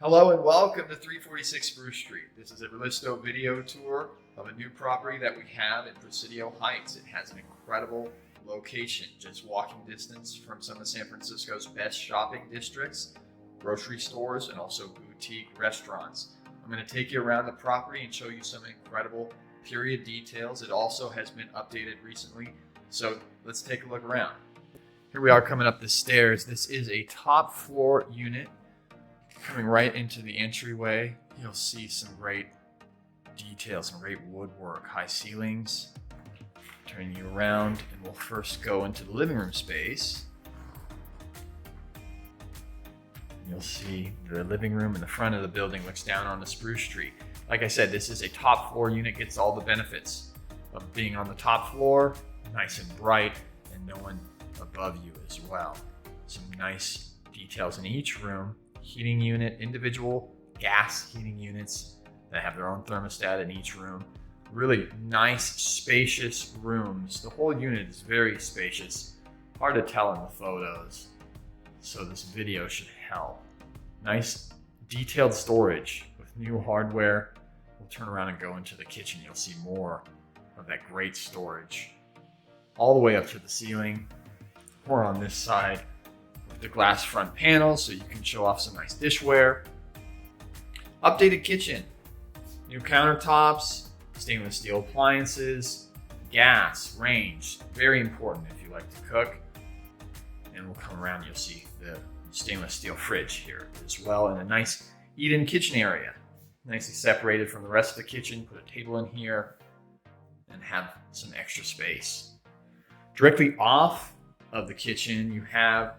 Hello and welcome to 346 Spruce Street. This is a ReLISTO video tour of a new property that we have in Presidio Heights. It has an incredible location, just walking distance from some of San Francisco's best shopping districts, grocery stores, and also boutique restaurants. I'm going to take you around the property and show you some incredible period details. It also has been updated recently, so let's take a look around. Here we are coming up the stairs. This is a top floor unit. Coming right into the entryway, you'll see some great details, some great woodwork, high ceilings. Turning you around, and we'll first go into the living room space. You'll see the living room in the front of the building looks down onto Spruce Street. Like I said, this is a top floor unit, gets all the benefits of being on the top floor, nice and bright, and no one above you as well. Some nice details in each room. Heating unit, individual gas heating units that have their own thermostat in each room. Really nice, spacious rooms. The whole unit is very spacious. Hard to tell in the photos, so this video should help. Nice, detailed storage with new hardware. We'll turn around and go into the kitchen. You'll see more of that great storage. All the way up to the ceiling. Or on this side, the glass front panels so you can show off some nice dishware. Updated kitchen, new countertops, stainless steel appliances, gas, range, very important if you like to cook. And we'll come around, you'll see the stainless steel fridge here as well, and a nice eat-in kitchen area, nicely separated from the rest of the kitchen. Put a table in here and have some extra space. Directly off of the kitchen, you have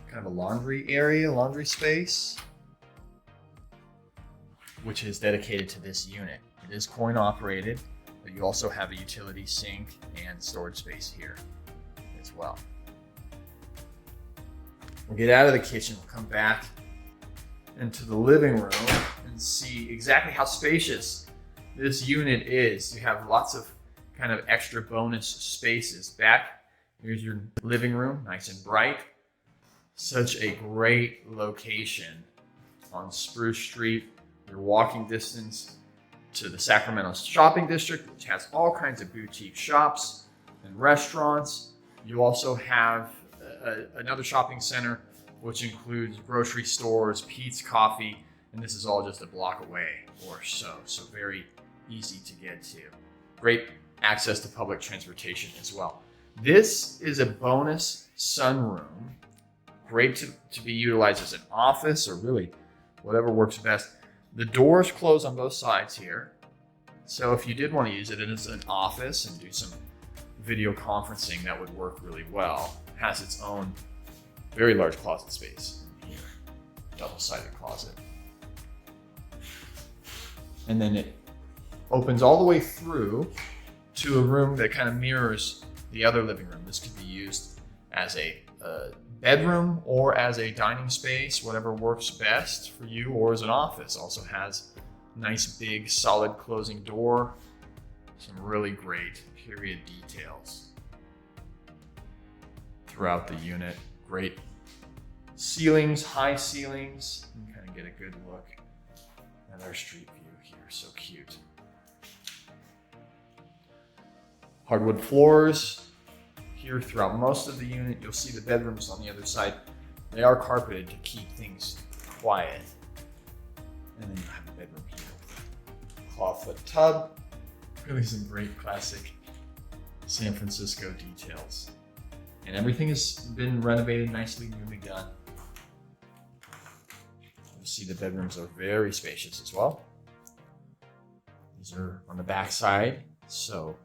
kind of a laundry area, laundry space, which is dedicated to this unit. It is coin operated, but you also have a utility sink and storage space here as well. We'll get out of the kitchen, we'll come back into the living room and see exactly how spacious this unit is. You have lots of kind of extra bonus spaces. Back, here's your living room, nice and bright. Such a great location on Spruce Street. Your walking distance to the Sacramento shopping district, which has all kinds of boutique shops and restaurants. You also have another shopping center, which includes grocery stores, Pete's Coffee, and this is all just a block away or so. So very easy to get to. Great access to public transportation as well. This is a bonus sunroom. Great to be utilized as an office or really whatever works best. The doors close on both sides here. So if you did want to use it as an office and do some video conferencing, that would work really well. It has its own very large closet space in here, double-sided closet. And then it opens all the way through to a room that kind of mirrors the other living room. This could be used as a bedroom or as a dining space, whatever works best for you, or as an office. Also has nice big solid closing door. Some really great period details throughout the unit. Great ceilings, high ceilings. You can kind of get a good look at our street view here. So cute. Hardwood floors here throughout most of the unit. You'll see the bedrooms on the other side. They are carpeted to keep things quiet. And then you have the bedroom here with a clawfoot tub. Really some great classic San Francisco details. And everything has been renovated nicely, newly done. You'll see the bedrooms are very spacious as well. These are on the back side, so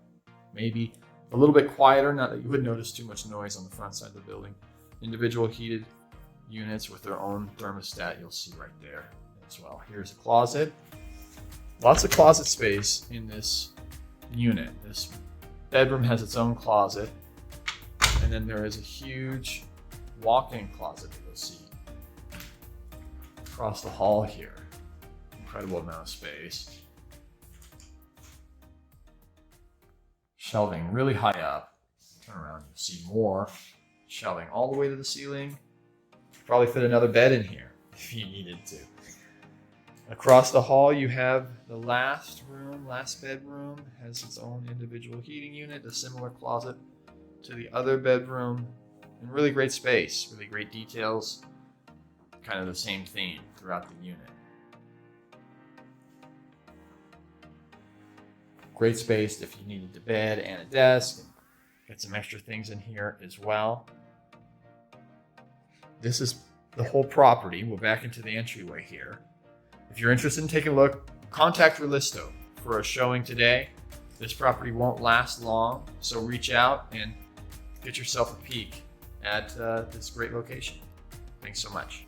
maybe a little bit quieter, not that you would notice too much noise on the front side of the building. Individual heated units with their own thermostat, you'll see right there as well. Here's a closet. Lots of closet space in this unit. This bedroom has its own closet, and then there is a huge walk-in closet that you'll see across the hall here. Incredible amount of space. Shelving really high up. Turn around, you'll see more shelving all the way to the ceiling. Probably fit another bed in here if you needed to. Across the hall, you have the last bedroom, has its own individual heating unit, a similar closet to the other bedroom, and really great space, really great details, kind of the same theme throughout the unit. Great space if you needed a bed and a desk. Got some extra things in here as well. This is the whole property. We're back into the entryway here. If you're interested in taking a look, contact ReLISTO for a showing today. This property won't last long, so reach out and get yourself a peek at this great location. Thanks so much.